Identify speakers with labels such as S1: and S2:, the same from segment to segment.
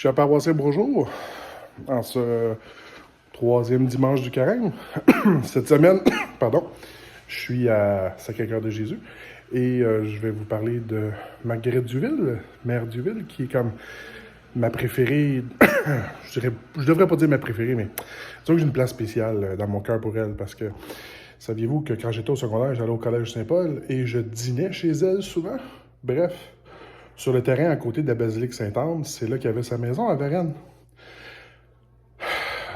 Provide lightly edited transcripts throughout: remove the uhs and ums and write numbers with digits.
S1: Chers paroissiens, bonjour. En ce troisième dimanche du carême, cette semaine, pardon, je suis à Sacré-Cœur de Jésus et je vais vous parler de Marguerite Duville, mère Duville, qui est comme ma préférée. Je devrais pas dire ma préférée, mais disons que j'ai une place spéciale dans mon cœur pour elle parce que saviez-vous que quand j'étais au secondaire, j'allais au collège Saint-Paul et je dînais chez elle souvent? Bref, sur le terrain à côté de la basilique Sainte-Anne, c'est là qu'il y avait sa maison à Varennes.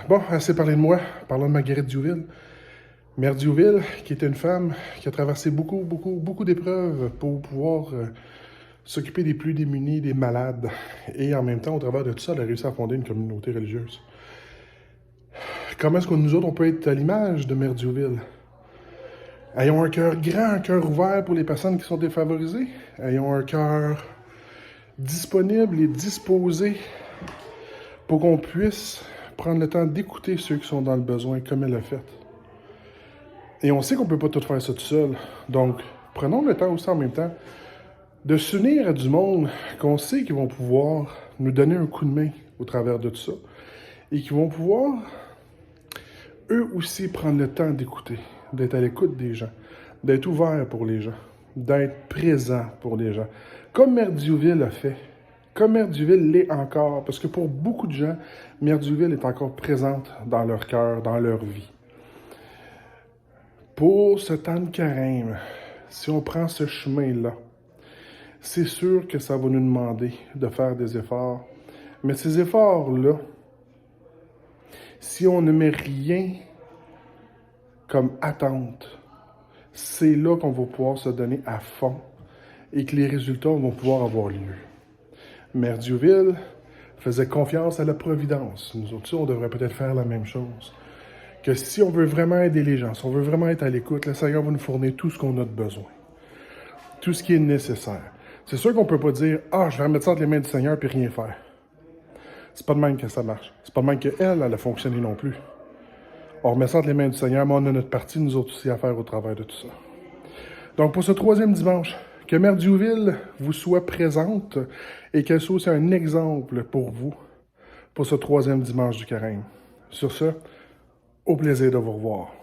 S1: Bon, assez parlé de moi, parlons de Marguerite Duville. Mère Duville, qui était une femme qui a traversé beaucoup d'épreuves pour pouvoir s'occuper des plus démunis, des malades. Et en même temps, au travers de tout ça, elle a réussi à fonder une communauté religieuse. Comment est-ce que nous autres, on peut être à l'image de Mère Duville? Ayons un cœur grand, un cœur ouvert pour les personnes qui sont défavorisées. Ayons un cœur disponible et disposé pour qu'on puisse prendre le temps d'écouter ceux qui sont dans le besoin comme elle l'a fait. Et on sait qu'on ne peut pas tout faire ça tout seul. Donc, prenons le temps aussi en même temps de s'unir à du monde qu'on sait qu'ils vont pouvoir nous donner un coup de main au travers de tout ça. Et qui vont pouvoir, eux aussi, prendre le temps d'écouter, d'être à l'écoute des gens, d'être ouvert pour les gens, d'être présent pour les gens. Comme Mère Duville a fait. Comme Mère Duville l'est encore, parce que pour beaucoup de gens, Mère Duville est encore présente dans leur cœur, dans leur vie. Pour ce temps de carême, si on prend ce chemin-là, c'est sûr que ça va nous demander de faire des efforts. Mais ces efforts-là, si on ne met rien comme attente, c'est là qu'on va pouvoir se donner à fond et que les résultats vont pouvoir avoir lieu. Mère Duville faisait confiance à la providence. Nous autres, on devrait peut-être faire la même chose. Que si on veut vraiment aider les gens, si on veut vraiment être à l'écoute, le Seigneur va nous fournir tout ce qu'on a de besoin. Tout ce qui est nécessaire. C'est sûr qu'on ne peut pas dire « Ah, je vais remettre ça entre les mains du Seigneur puis rien faire. » C'est pas de même que ça marche. C'est pas de même qu'elle a fonctionné non plus. On remet ça entre les mains du Seigneur, mais on a notre partie, nous autres aussi, à faire au travers de tout ça. Donc, pour ce troisième dimanche, que Mère Duville vous soit présente et qu'elle soit aussi un exemple pour vous pour ce troisième dimanche du carême. Sur ce, au plaisir de vous revoir.